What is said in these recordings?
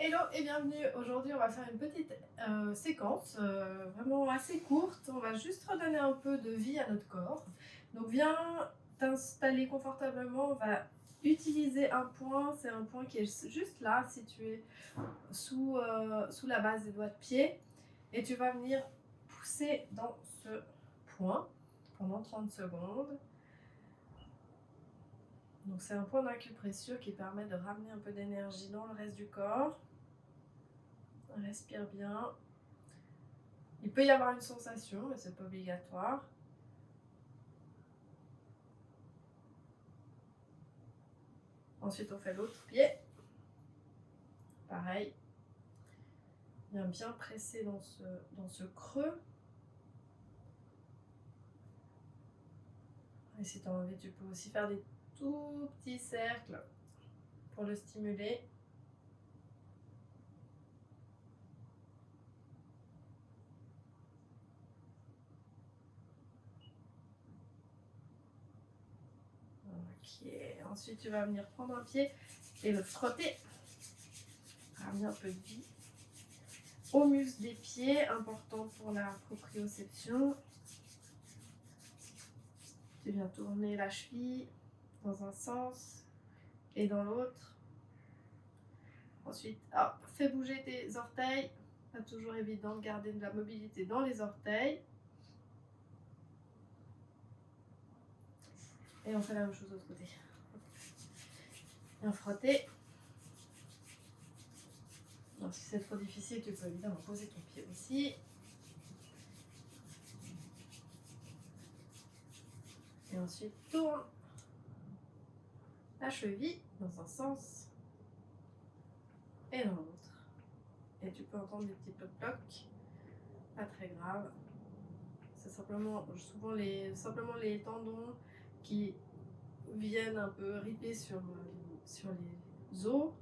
Hello et bienvenue. Aujourd'hui, on va faire une petite séquence vraiment assez courte. On va juste redonner un peu de vie à notre corps. Donc, viens t'installer confortablement. On va utiliser un point. C'est un point qui est juste là, situé sous la base des doigts de pied. Et tu vas venir pousser dans ce point pendant 30 secondes. Donc, c'est un point d'acupression qui permet de ramener un peu d'énergie dans le reste du corps. Respire bien. Il peut y avoir une sensation, mais c'est pas obligatoire. Ensuite, on fait l'autre pied. Pareil. Viens bien presser dans ce creux. Et si tu as envie, tu peux aussi faire des tout petits cercles pour le stimuler. Ok. Ensuite, tu vas venir prendre un pied et le frotter. Ramener un peu de vie aux muscles des pieds, important pour la proprioception. Tu viens tourner la cheville dans un sens et dans l'autre. Ensuite, hop, fais bouger tes orteils. Pas toujours évident de garder de la mobilité dans les orteils. Et on fait la même chose de l'autre côté. Bien frotter. Donc, si c'est trop difficile, tu peux évidemment poser ton pied aussi. Et ensuite, tourne la cheville dans un sens et dans l'autre. Et tu peux entendre des petits ploc-ploc. Pas très grave. C'est simplement les tendons qui viennent un peu riper sur les os.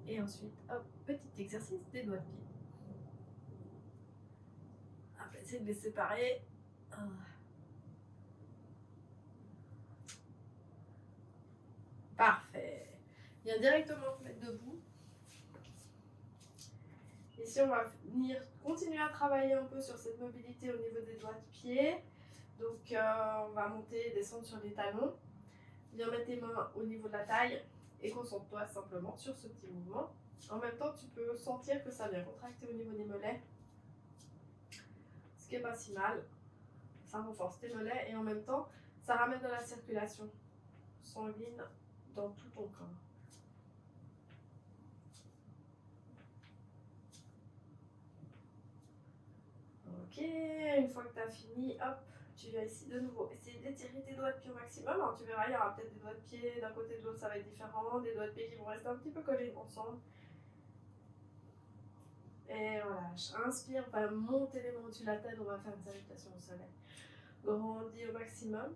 Et ensuite, hop, petit exercice des doigts de pied. On va essayer de les séparer. Parfait. Viens directement te mettre debout. Ici, on va venir continuer à travailler un peu sur cette mobilité au niveau des doigts de pied. Donc, on va monter et descendre sur les talons. Viens mettre tes mains au niveau de la taille et concentre-toi simplement sur ce petit mouvement. En même temps, tu peux sentir que ça vient contracter au niveau des mollets, ce qui n'est pas si mal. Ça renforce tes mollets et en même temps, ça ramène de la circulation sanguine dans tout ton corps. Ok, une fois que tu as fini, hop, tu viens ici de nouveau essayer d'étirer tes doigts de pied au maximum. Alors tu verras, il y aura peut-être des doigts de pied d'un côté de l'autre, ça va être différent, des doigts de pied qui vont rester un petit peu collés ensemble. Et relâche. Inspire, on va monter les mains au-dessus de la tête, on va faire une salutation au soleil. Grandis au maximum.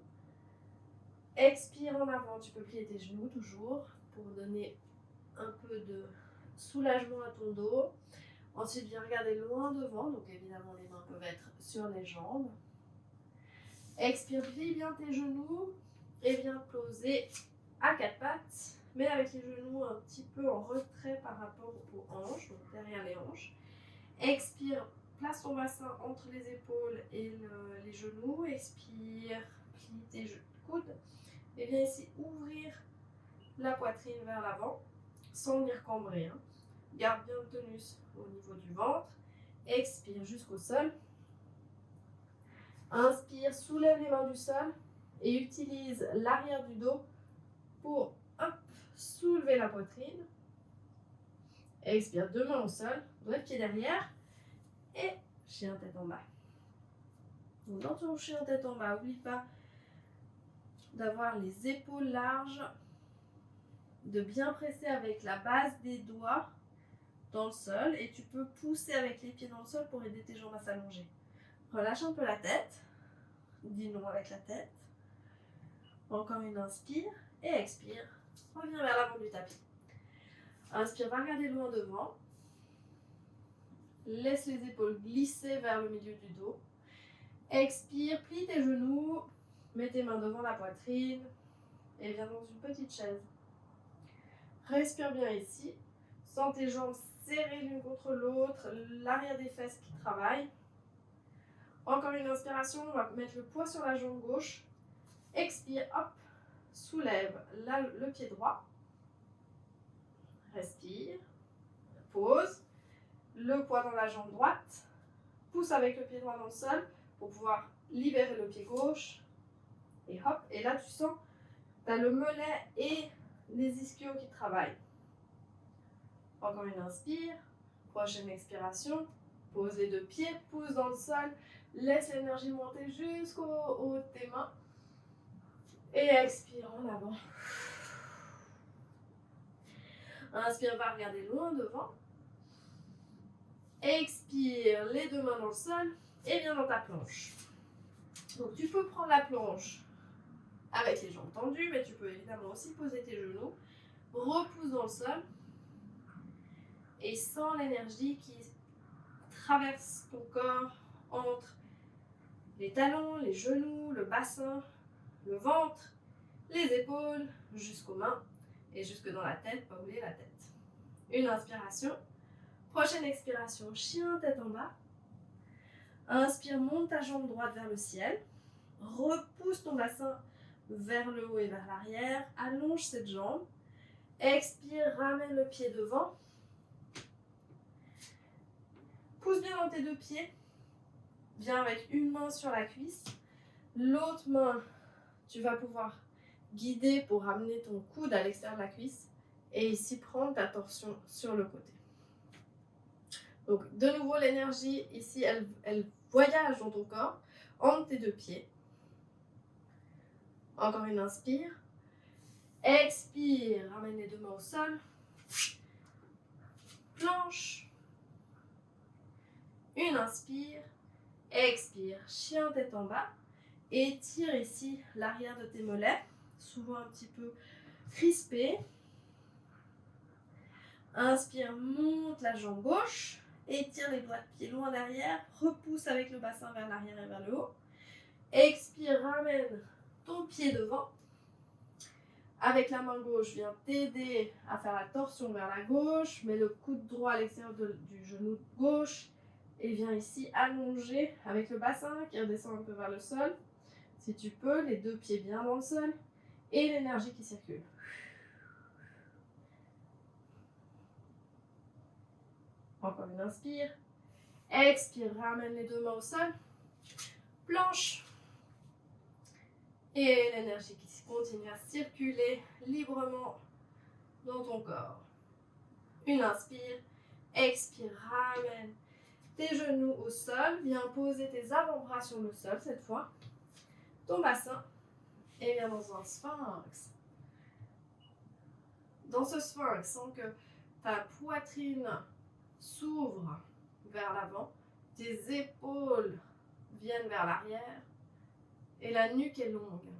Expire en avant, tu peux plier tes genoux toujours pour donner un peu de soulagement à ton dos. Ensuite, viens regarder loin devant, donc évidemment les mains peuvent être sur les jambes. Expire, plie bien tes genoux et viens poser à quatre pattes, mais avec les genoux un petit peu en retrait par rapport aux hanches, donc derrière les hanches. Expire, place ton bassin entre les épaules et les genoux. Expire, plie tes coudes. Et viens ici ouvrir la poitrine vers l'avant, sans venir cambrer. Hein. Garde bien le tonus au niveau du ventre. Expire jusqu'au sol. Inspire, soulève les mains du sol et utilise l'arrière du dos pour soulever la poitrine. Expire, deux mains au sol, doigt de pied derrière et chien tête en bas. Donc dans ton chien tête en bas, n'oublie pas d'avoir les épaules larges, de bien presser avec la base des doigts dans le sol et tu peux pousser avec les pieds dans le sol pour aider tes jambes à s'allonger. Relâche un peu la tête, dis non avec la tête. Encore une inspire et expire. Reviens vers l'avant du tapis. Inspire, va regarder loin devant. Laisse les épaules glisser vers le milieu du dos. Expire, plie tes genoux, mets tes mains devant la poitrine et viens dans une petite chaise. Respire bien ici, Sens tes jambes serrées l'une contre l'autre, l'arrière des fesses qui travaille. Encore une inspiration, on va mettre le poids sur la jambe gauche. Expire, hop, soulève le pied droit. Respire, pose. Le poids dans la jambe droite. Pousse avec le pied droit dans le sol pour pouvoir libérer le pied gauche. Et hop, et là tu sens, tu as le mollet et les ischios qui travaillent. Encore une inspire. Prochaine expiration. Pose les deux pieds, pousse dans le sol. Laisse l'énergie monter jusqu'au haut de tes mains. Et expire en avant. Inspire, va regarder loin devant. Expire, les deux mains dans le sol. Et viens dans ta planche. Donc tu peux prendre la planche avec les jambes tendues, mais tu peux évidemment aussi poser tes genoux. Repousse dans le sol. Et sens l'énergie qui traverse ton corps entre les talons, les genoux, le bassin, le ventre, les épaules, jusqu'aux mains et jusque dans la tête, pas oublier la tête. Une inspiration. Prochaine expiration, chien tête en bas. Inspire, monte ta jambe droite vers le ciel. Repousse ton bassin vers le haut et vers l'arrière. Allonge cette jambe. Expire, ramène le pied devant. Pousse bien dans tes deux pieds. Viens avec une main sur la cuisse. L'autre main, tu vas pouvoir guider pour ramener ton coude à l'extérieur de la cuisse. Et ici, prendre ta torsion sur le côté. Donc, de nouveau, l'énergie ici, elle voyage dans ton corps, entre tes deux pieds. Encore une inspire. Expire, ramène les deux mains au sol. Planche. Une inspire. Expire, chien tête en bas. Étire ici l'arrière de tes mollets, souvent un petit peu crispé. Inspire, monte la jambe gauche. Étire les doigts de pied loin derrière. Repousse avec le bassin vers l'arrière et vers le haut. Expire, ramène ton pied devant. Avec la main gauche, viens t'aider à faire la torsion vers la gauche. Mets le coude droit à l'extérieur du genou gauche. Et viens ici allonger avec le bassin qui redescend un peu vers le sol. Si tu peux, les deux pieds bien dans le sol. Et l'énergie qui circule. Encore une inspire. Expire, ramène les deux mains au sol. Planche. Et l'énergie qui continue à circuler librement dans ton corps. Une inspire. Expire, ramène tes genoux au sol. Viens poser tes avant-bras sur le sol cette fois. Ton bassin. Et viens dans un sphinx. Dans ce sphinx, sens que ta poitrine s'ouvre vers l'avant, tes épaules viennent vers l'arrière et la nuque est longue.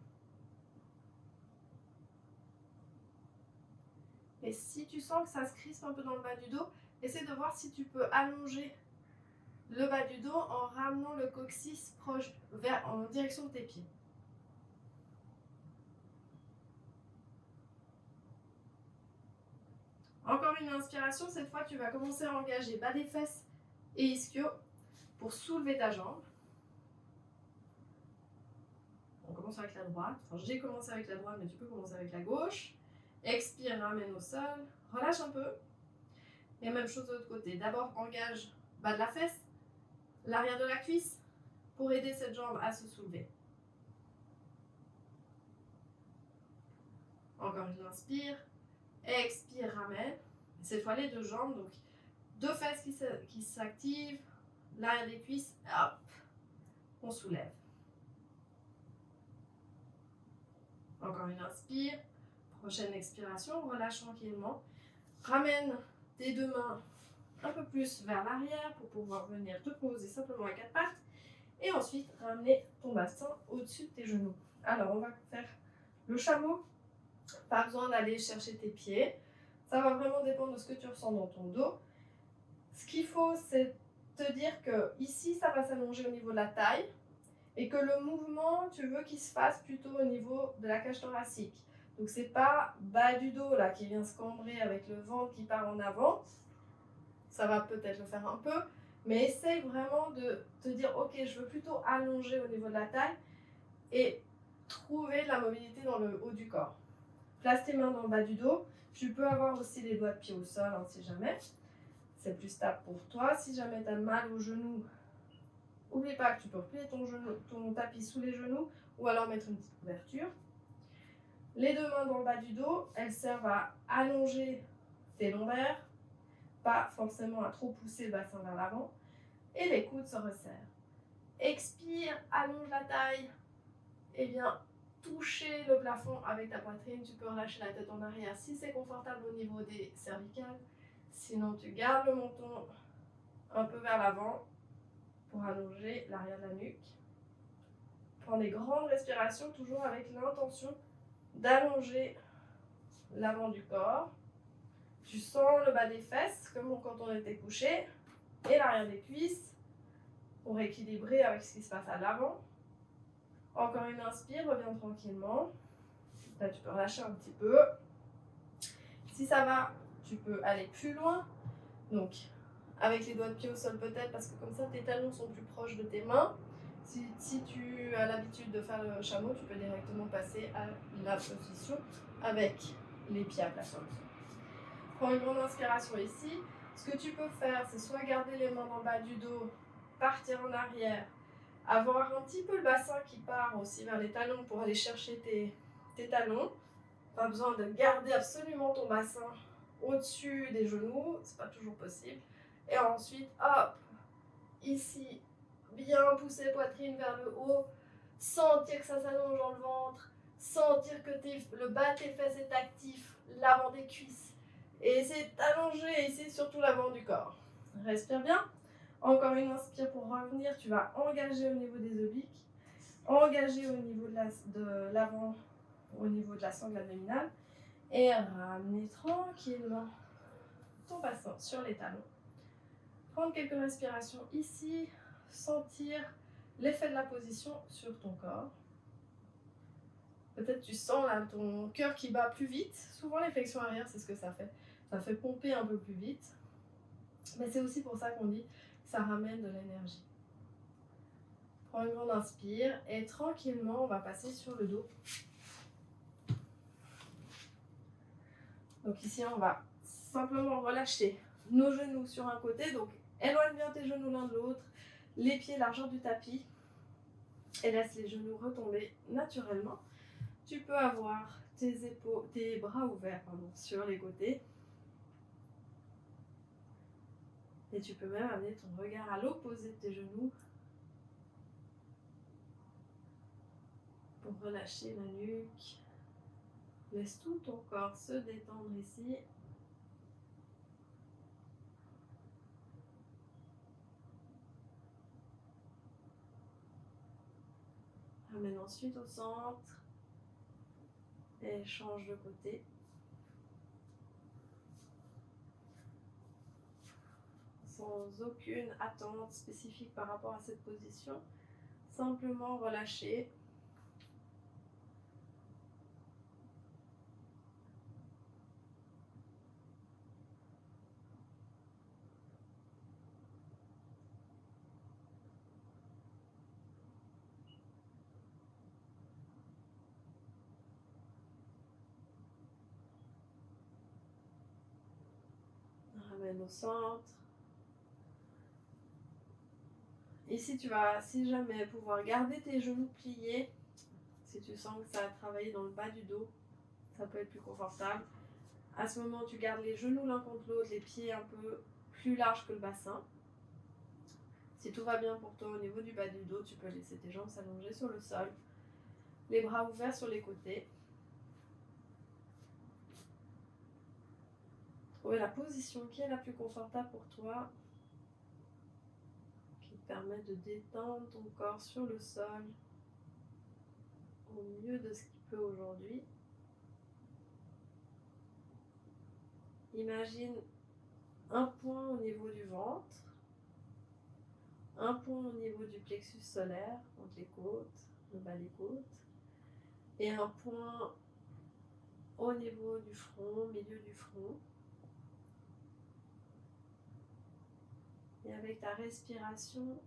Et si tu sens que ça se crispe un peu dans le bas du dos, essaie de voir si tu peux allonger le bas du dos en ramenant le coccyx proche en direction de tes pieds. Encore une inspiration, cette fois tu vas commencer à engager bas des fesses et ischio pour soulever ta jambe. On commence avec la droite, enfin j'ai commencé avec la droite mais tu peux commencer avec la gauche. Expire, ramène au sol, relâche un peu. Et même chose de l'autre côté, d'abord engage bas de la fesse, l'arrière de la cuisse pour aider cette jambe à se soulever. Encore une inspire. Expire, ramène. Cette fois, les deux jambes, donc deux fesses qui s'activent, l'arrière des cuisses, hop, on soulève. Encore une inspire. Prochaine expiration, relâche tranquillement. Ramène tes deux mains un peu plus vers l'arrière pour pouvoir venir te poser simplement à quatre pattes. Et ensuite, ramener ton bassin au-dessus de tes genoux. Alors, on va faire le chameau. Pas besoin d'aller chercher tes pieds. Ça va vraiment dépendre de ce que tu ressens dans ton dos. Ce qu'il faut, c'est te dire que ici, ça va s'allonger au niveau de la taille et que le mouvement, tu veux qu'il se fasse plutôt au niveau de la cage thoracique. Donc c'est pas bas du dos là qui vient se cambrer avec le ventre qui part en avant. Ça va peut-être le faire un peu, mais essaye vraiment de te dire ok, je veux plutôt allonger au niveau de la taille et trouver de la mobilité dans le haut du corps. Place tes mains dans le bas du dos. Tu peux avoir aussi les doigts de pied au sol hein, si jamais. C'est plus stable pour toi. Si jamais tu as mal au genou, n'oublie pas que tu peux replier ton tapis sous les genoux ou alors mettre une petite couverture. Les deux mains dans le bas du dos, elles servent à allonger tes lombaires, pas forcément à trop pousser le bassin vers l'avant. Et les coudes se resserrent. Expire, allonge la taille et viens toucher le plafond avec ta poitrine. Tu peux relâcher la tête en arrière si c'est confortable au niveau des cervicales. Sinon, tu gardes le menton un peu vers l'avant pour allonger l'arrière de la nuque. Prends des grandes respirations, toujours avec l'intention d'allonger l'avant du corps. Tu sens le bas des fesses, comme quand on était couché, et l'arrière des cuisses pour équilibrer avec ce qui se passe à l'avant. Encore une inspire, reviens tranquillement. Là, tu peux relâcher un petit peu. Si ça va, tu peux aller plus loin. Donc, avec les doigts de pied au sol peut-être, parce que comme ça, tes talons sont plus proches de tes mains. Si tu as l'habitude de faire le chameau, tu peux directement passer à la position avec les pieds à plat sur le sol. Prends une grande inspiration ici. Ce que tu peux faire, c'est soit garder les mains dans le bas du dos, partir en arrière, avoir un petit peu le bassin qui part aussi vers les talons pour aller chercher tes talons. Pas besoin de garder absolument ton bassin au-dessus des genoux, c'est pas toujours possible. Et ensuite, hop, ici, bien pousser poitrine vers le haut, sentir que ça s'allonge dans le ventre, sentir que le bas de tes fesses est actif, l'avant des cuisses. Et essayer de t'allonger ici, surtout l'avant du corps. Respire bien. Encore une inspire pour revenir. Tu vas engager au niveau des obliques, engager au niveau de l'avant, au niveau de la sangle abdominale. Et ramener tranquillement ton bassin sur les talons. Prendre quelques respirations ici, sentir l'effet de la position sur ton corps. Peut-être tu sens là ton cœur qui bat plus vite. Souvent les flexions arrière, c'est ce que ça fait. Ça fait pomper un peu plus vite. Mais c'est aussi pour ça qu'on dit que ça ramène de l'énergie. Prends une grande inspire et tranquillement, on va passer sur le dos. Donc ici, on va simplement relâcher nos genoux sur un côté. Donc éloigne bien tes genoux l'un de l'autre, les pieds largeur du tapis et laisse les genoux retomber naturellement. Tu peux avoir tes bras ouverts sur les côtés. Et tu peux même amener ton regard à l'opposé de tes genoux pour relâcher la nuque. Laisse tout ton corps se détendre ici. Ramène ensuite au centre et change de côté. Sans aucune attente spécifique par rapport à cette position. Simplement relâcher. Ramène au centre. Ici, tu vas, si jamais, pouvoir garder tes genoux pliés. Si tu sens que ça a travaillé dans le bas du dos, ça peut être plus confortable. À ce moment, tu gardes les genoux l'un contre l'autre, les pieds un peu plus larges que le bassin. Si tout va bien pour toi au niveau du bas du dos, tu peux laisser tes jambes s'allonger sur le sol. Les bras ouverts sur les côtés. Trouver la position qui est la plus confortable pour toi, qui te permet de détendre ton corps sur le sol au mieux de ce qu'il peut aujourd'hui. Imagine un point au niveau du ventre, un point au niveau du plexus solaire, entre les côtes, le bas des côtes, et un point au niveau du front, milieu du front. Et avec ta respiration,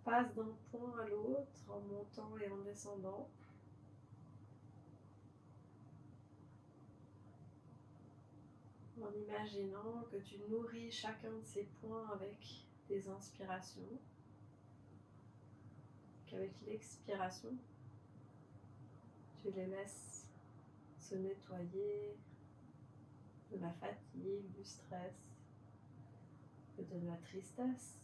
passe d'un point à l'autre en montant et en descendant. En imaginant que tu nourris chacun de ces points avec des inspirations, qu'avec l'expiration, tu les laisses se nettoyer de la fatigue, du stress, de la tristesse.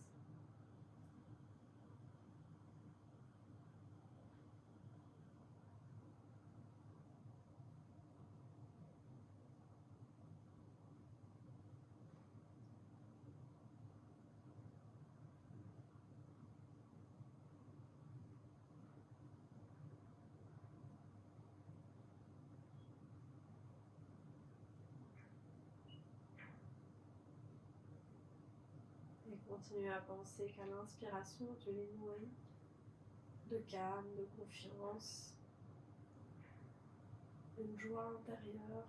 Et continue à penser qu'à l'inspiration, tu les nourris de calme, de confiance, d'une joie intérieure.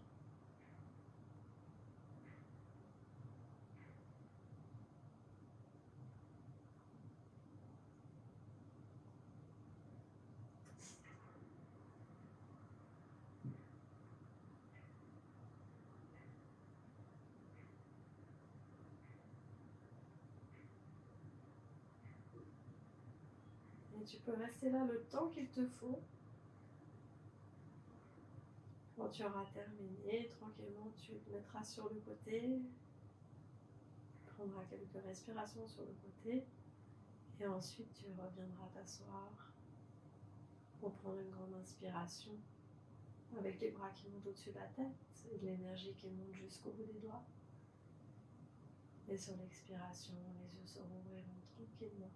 Et tu peux rester là le temps qu'il te faut. Quand tu auras terminé, tranquillement, tu te mettras sur le côté, prendras quelques respirations sur le côté, et ensuite tu reviendras t'asseoir pour prendre une grande inspiration avec les bras qui montent au-dessus de la tête et de l'énergie qui monte jusqu'au bout des doigts. Et sur l'expiration, les yeux se rouvriront tranquillement.